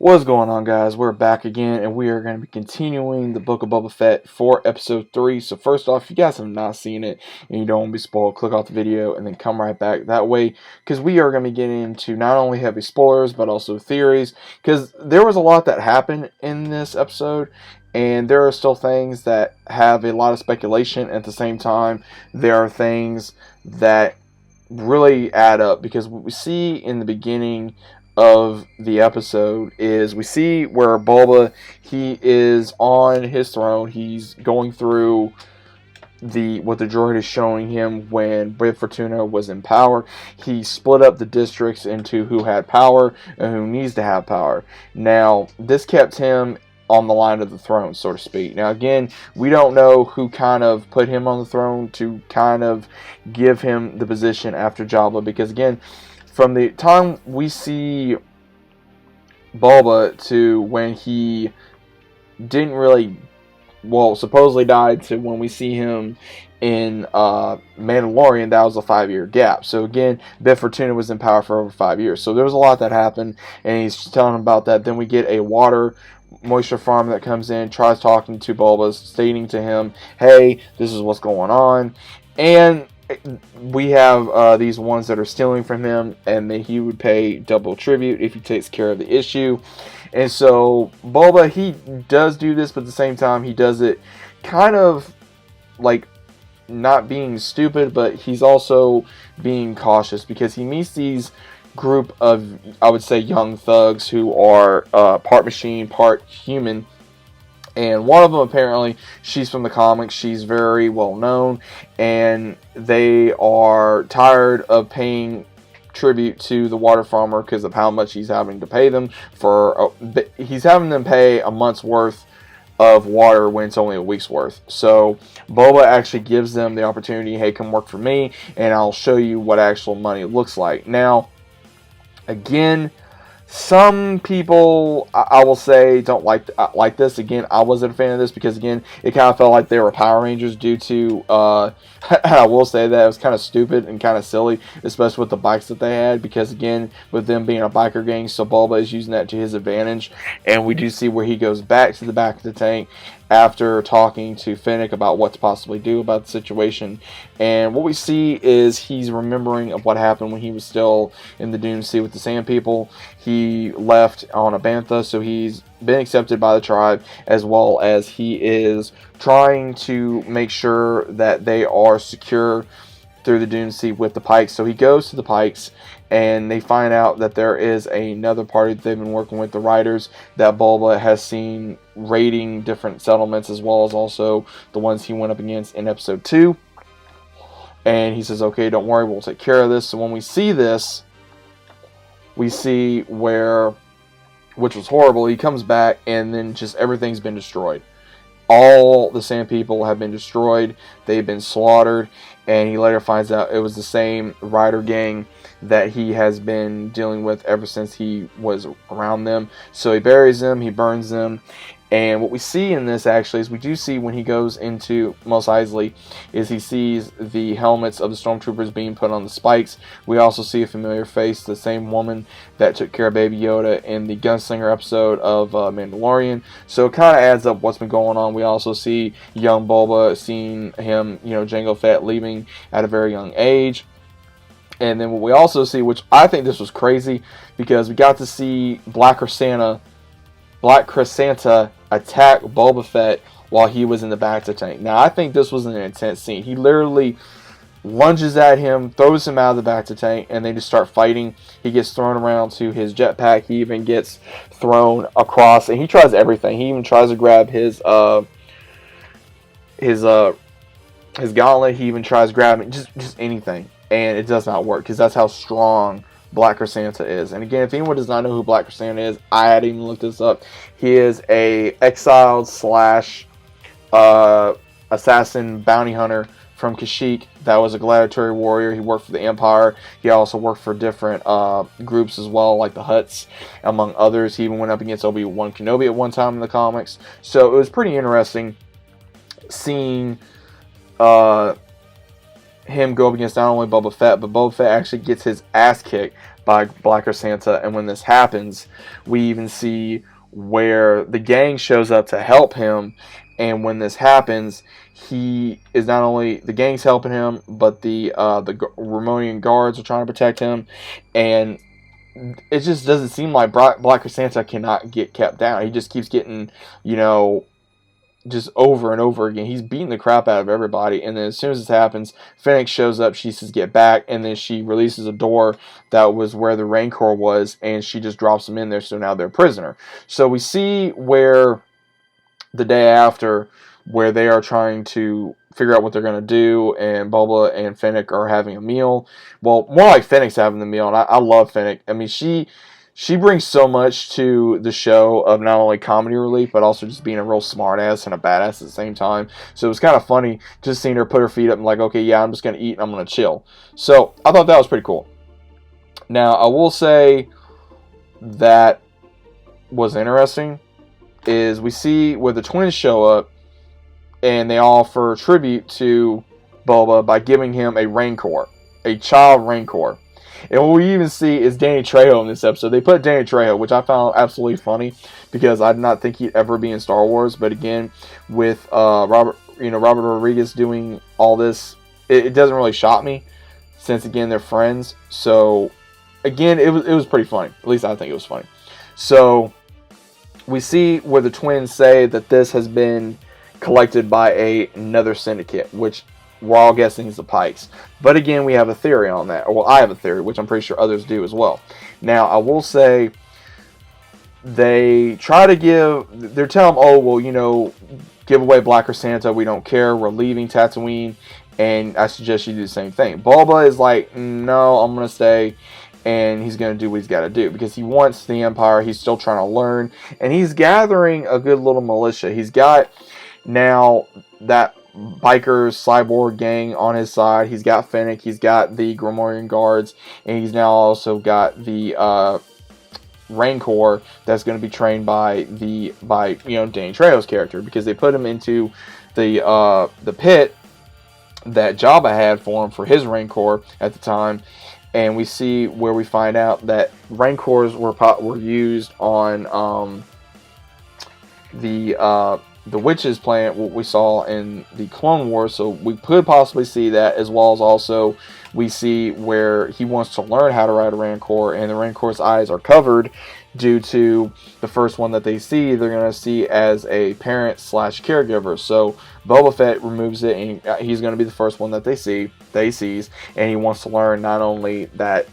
What's going on, guys? We're back again, and we are going to be continuing the Book of Boba Fett for episode 3. So first off, if you guys have not seen it and you don't want to be spoiled, click off the video and then come right back that way, because we are going to be getting into not only heavy spoilers, but also theories, because there was a lot that happened in this episode, and there are still things that have a lot of speculation. At the same time, there are things that really add up, because what we see in the beginning of the episode is we see where Boba, he is on his throne. He's going through what the droid is showing him when Bib Fortuna was in power. He split up the districts into who had power and who needs to have power. Now, this kept him on the line of the throne, so to speak. Now, again, we don't know who kind of put him on the throne to kind of give him the position after Jabba, because, again, from the time we see Boba to when he didn't really, supposedly died, to when we see him in Mandalorian, that was a 5-year gap. So again, Bib Fortuna was in power for over 5 years. So there was a lot that happened, and he's telling him about that. Then we get a water moisture farm that comes in, tries talking to Boba, stating to him, hey, this is what's going on. And we have these ones that are stealing from him, and that he would pay double tribute if he takes care of the issue. And so Boba, he does do this, but at the same time, he does it kind of like not being stupid, but he's also being cautious, because he meets these group of, I would say, young thugs who are part machine, part human. And one of them, apparently, she's from the comics. She's very well known. And they are tired of paying tribute to the water farmer because of how much he's having to pay them for. He's having them pay a month's worth of water when it's only a week's worth. So Boba actually gives them the opportunity, hey, come work for me, and I'll show you what actual money looks like. Now, again, some people, I will say, don't like this. Again, I wasn't a fan of this, because, again, it kind of felt like they were Power Rangers due to, I will say that it was kind of stupid and kind of silly, especially with the bikes that they had, because, again, with them being a biker gang, so Boba is using that to his advantage. And we do see where he goes back to the back of the tank after talking to Fennec about what to possibly do about the situation. And what we see is he's remembering of what happened when he was still in the Dune Sea with the Sand People. He left on a bantha, so he's been accepted by the tribe, as well as he is trying to make sure that they are secure through the Dune Sea with the Pikes. So he goes to the Pikes, and they find out that there is another party that they've been working with, the Riders, that Boba has seen raiding different settlements, as well as also the ones he went up against in episode 2. And he says, okay, don't worry, we'll take care of this. So when we see this, we see where, which was horrible, he comes back, and then just everything's been destroyed. All the Sand People have been destroyed. They've been slaughtered. And he later finds out it was the same Rider gang that he has been dealing with ever since he was around them. So he buries them, he burns them. And what we see in this, actually, is we do see when he goes into Mos Eisley, is he sees the helmets of the stormtroopers being put on the spikes. We also see a familiar face, the same woman that took care of Baby Yoda in the Gunslinger episode of Mandalorian. So it kind of adds up what's been going on. We also see young Boba, seeing him, Jango Fett leaving at a very young age. And then what we also see, which I think this was crazy, because we got to see Black Krrsantan attack Boba Fett while he was in the bacta tank. Now, I think this was an intense scene. He literally lunges at him, throws him out of the bacta tank, and they just start fighting. He gets thrown around to his jetpack. He even gets thrown across, and he tries everything. He even tries to grab his gauntlet. He even tries grabbing just anything, and it does not work, because that's how strong Black Krrsantan is. And again, if anyone does not know who Black Krrsantan is, I hadn't even looked this up. He is a exiled / assassin bounty hunter from Kashyyyk that was a gladiatory warrior. He worked for the Empire. He also worked for different groups as well, like the Hutts, among others. He even went up against Obi-Wan Kenobi at one time in the comics. So it was pretty interesting seeing him go up against not only Boba Fett, but Boba Fett actually gets his ass kicked by Black Santa. And when this happens, we even see where the gang shows up to help him. And when this happens, he is not only the gang's helping him, but the Romanian guards are trying to protect him, and it just doesn't seem like Black Santa cannot get kept down. He just keeps getting, just over and over again. He's beating the crap out of everybody, and then as soon as this happens, Fennec shows up. She says, "Get back," and then she releases a door that was where the Rancor was, and she just drops them in there. So now they're a prisoner. So we see where the day after, where they are trying to figure out what they're going to do, and Boba and Fennec are having a meal. Well, more like Fennec's having the meal, and I love Fennec. I mean, she brings so much to the show of not only comedy relief, but also just being a real smartass and a badass at the same time. So it was kind of funny just seeing her put her feet up and like, okay, yeah, I'm just going to eat and I'm going to chill. So I thought that was pretty cool. Now, I will say that was interesting is we see where the twins show up and they offer tribute to Boba by giving him a Rancor, a child Rancor. And what we even see is Danny Trejo in this episode. They put Danny Trejo, which I found absolutely funny because I did not think he'd ever be in Star Wars. But again, with Robert Rodriguez doing all this, it doesn't really shock me since again they're friends. So again, it was pretty funny. At least I think it was funny. So we see where the twins say that this has been collected by another syndicate, which we're all guessing is the Pikes. But again, we have a theory on that. Well, I have a theory, which I'm pretty sure others do as well. Now, I will say they try to they're telling them, oh, well, give away Black Santa. We don't care. We're leaving Tatooine. And I suggest you do the same thing. Boba is like, no, I'm going to stay. And he's going to do what he's got to do because he wants the Empire. He's still trying to learn. And he's gathering a good little militia. He's got now that bikers cyborg gang on his side. He's got Fennec. He's got the Gromorian guards. And he's now also got the Rancor that's going to be trained by Danny Trejo's character because they put him into the pit that Jabba had for him for his Rancor at the time. And we see where we find out that Rancors were used on the Witch's planet, what we saw in the Clone Wars. So we could possibly see that, as well as also we see where he wants to learn how to ride a Rancor, and the Rancor's eyes are covered due to the first one that they see. They're going to see as a parent / caregiver. So Boba Fett removes it, and he's going to be the first one that they sees, and he wants to learn not only that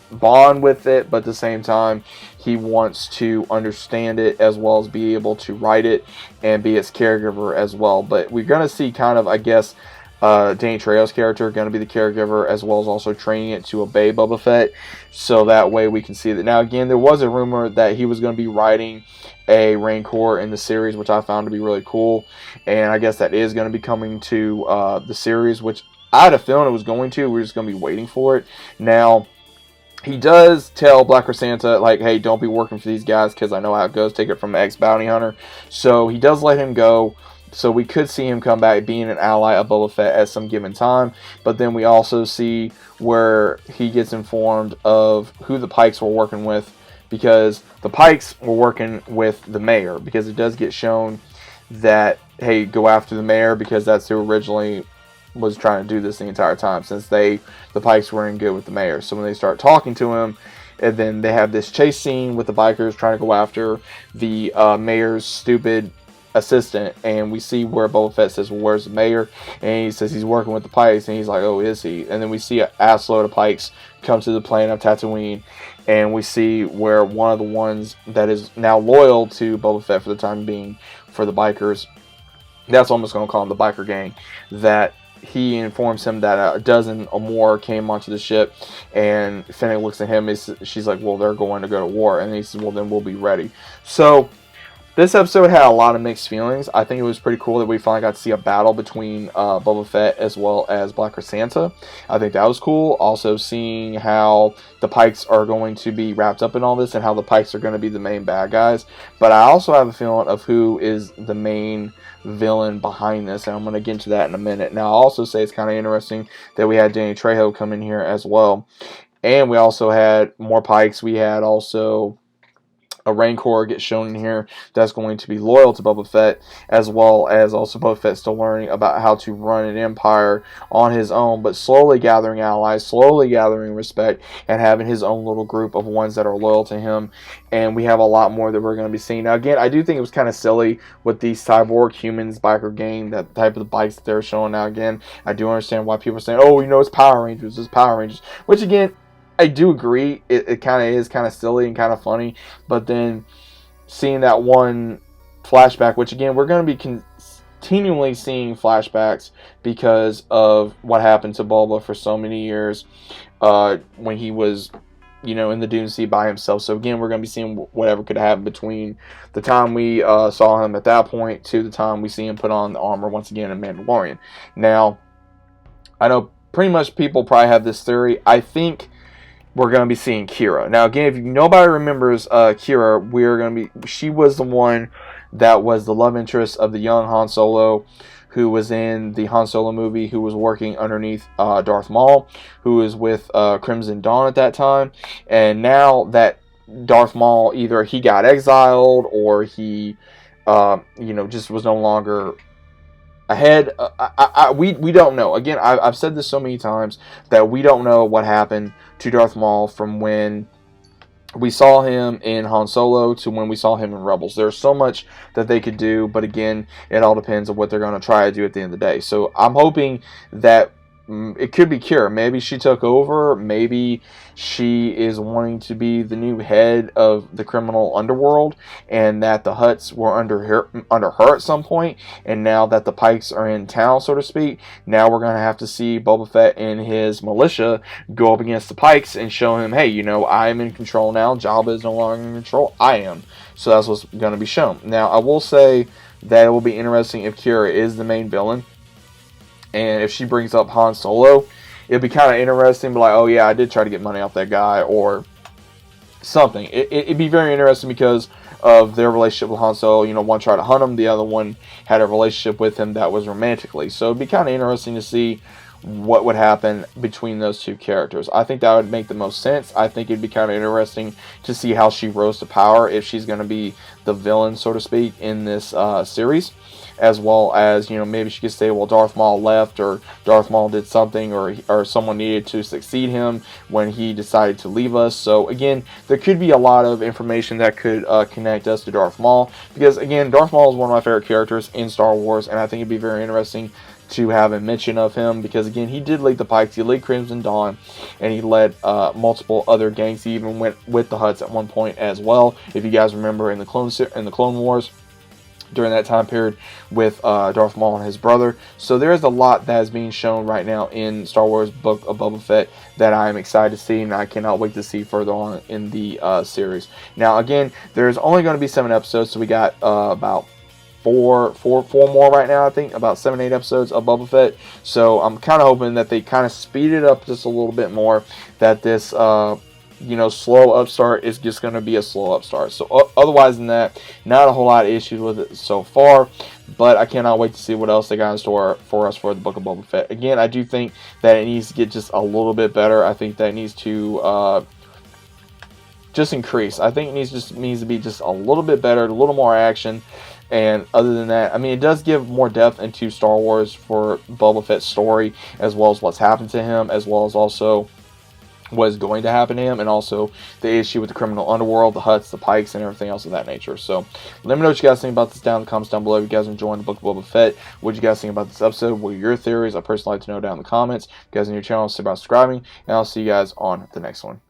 bond with it, but at the same time he wants to understand it as well as be able to write it and be its caregiver as well. But we're going to see kind of, I guess, Danny Trejo's character going to be the caregiver, as well as also training it to obey Boba Fett, so that way we can see that. Now again, there was a rumor that he was going to be riding a Rancor in the series, which I found to be really cool, and I guess that is going to be coming to the series, which I had a feeling it was going to. We're just going to be waiting for it. Now, he does tell Black Santa, like, hey, don't be working for these guys, because I know how it goes. Take it from an ex-bounty hunter. So he does let him go. So we could see him come back being an ally of Boba Fett at some given time. But then we also see where he gets informed of who the Pikes were working with, because the Pikes were working with the mayor, because it does get shown that, hey, go after the mayor, because that's who originally was trying to do this the entire time, since the Pikes were in good with the mayor. So when they start talking to him, and then they have this chase scene with the bikers trying to go after the mayor's stupid assistant, and we see where Boba Fett says, well, where's the mayor? And he says he's working with the Pikes, and he's like, oh, is he? And then we see an assload of Pikes come to the planet of Tatooine, and we see where one of the ones that is now loyal to Boba Fett for the time being, for the bikers, that's almost going to call him the biker gang, that he informs him that a dozen or more came onto the ship, and Fennec looks at him, she's like, well, they're going to go to war, and he says, well, then we'll be ready. So this episode had a lot of mixed feelings. I think it was pretty cool that we finally got to see a battle between Boba Fett as well as Black Santa. I think that was cool. Also seeing how the Pikes are going to be wrapped up in all this, and how the Pikes are going to be the main bad guys. But I also have a feeling of who is the main villain behind this, and I'm going to get into that in a minute. Now, I'll also say it's kind of interesting that we had Danny Trejo come in here as well. And we also had more Pikes. We had also a Rancor gets shown in here that's going to be loyal to Boba Fett, as well as also Boba Fett still learning about how to run an empire on his own, but slowly gathering allies, slowly gathering respect, and having his own little group of ones that are loyal to him. And we have a lot more that we're going to be seeing. Now, again, I do think it was kind of silly with these cyborg humans biker gang, that type of the bikes that they're showing. Now, again, I do understand why people are saying, oh, it's Power Rangers, it's Power Rangers, which, again, I do agree. It kind of is kind of silly and kind of funny, but then seeing that one flashback, which again we're going to be continually seeing flashbacks because of what happened to Boba for so many years when he was, in the Dune Sea by himself. So again, we're going to be seeing whatever could happen between the time we saw him at that point to the time we see him put on the armor once again in Mandalorian. Now, I know pretty much people probably have this theory. I think we're going to be seeing Kira. Now, again, if nobody remembers Kira, she was the one that was the love interest of the young Han Solo, who was in the Han Solo movie, who was working underneath Darth Maul, who was with Crimson Dawn at that time. And now that Darth Maul, either he got exiled or he, just was no longer ahead. We don't know. Again, I've said this so many times that we don't know what happened to Darth Maul from when we saw him in Han Solo to when we saw him in Rebels. There's so much that they could do, but again, it all depends on what they're going to try to do at the end of the day. So I'm hoping that it could be Kira. Maybe she took over. Maybe she is wanting to be the new head of the criminal underworld, and that the Hutts were under her at some point. And now that the Pikes are in town, so to speak, now we're going to have to see Boba Fett and his militia go up against the Pikes and show him, hey, I'm in control now. Jabba is no longer in control. I am. So that's what's going to be shown. Now, I will say that it will be interesting if Kira is the main villain. And if she brings up Han Solo, it'd be kind of interesting. Be like, oh yeah, I did try to get money off that guy, or something. It'd be very interesting because of their relationship with Han Solo. One tried to hunt him, the other one had a relationship with him that was romantically. So it'd be kind of interesting to see what would happen between those two characters. I think that would make the most sense. I think it'd be kind of interesting to see how she rose to power, if she's going to be the villain, so to speak, in this series. As well as, maybe she could say, well, Darth Maul left, or Darth Maul did something, or someone needed to succeed him when he decided to leave us. So, again, there could be a lot of information that could connect us to Darth Maul. Because, again, Darth Maul is one of my favorite characters in Star Wars, and I think it'd be very interesting to have a mention of him. Because, again, he did lead the Pikes, he led Crimson Dawn, and he led multiple other gangs. He even went with the Hutts at one point as well, if you guys remember in the Clone Wars, during that time period with Darth Maul and his brother. So there is a lot that is being shown right now in Star Wars Book of Boba Fett that I am excited to see, and I cannot wait to see further on in the series. Now, again, there's only going to be 7 episodes, so we got about four more right now, I think, about 7-8 episodes of Boba Fett. So I'm kind of hoping that they kind of speed it up just a little bit more, that this slow upstart is just going to be a slow upstart. So otherwise than that, not a whole lot of issues with it so far, but I cannot wait to see what else they got in store for us for the Book of Boba Fett. Again, I do think that it needs to get just a little bit better. I think that it needs to just increase. I think it needs to be just a little bit better, a little more action. And other than that, I mean, it does give more depth into Star Wars for Boba Fett's story, as well as what's happened to him, as well as also what is going to happen to him, and also the issue with the criminal underworld, the Hutts, the Pikes, and everything else of that nature. So let me know what you guys think about this down in the comments down below. If you guys are enjoying the Book of Boba Fett, what you guys think about this episode? What are your theories? I personally like to know down in the comments. If you guys are new channel, consider about subscribing, and I'll see you guys on the next one.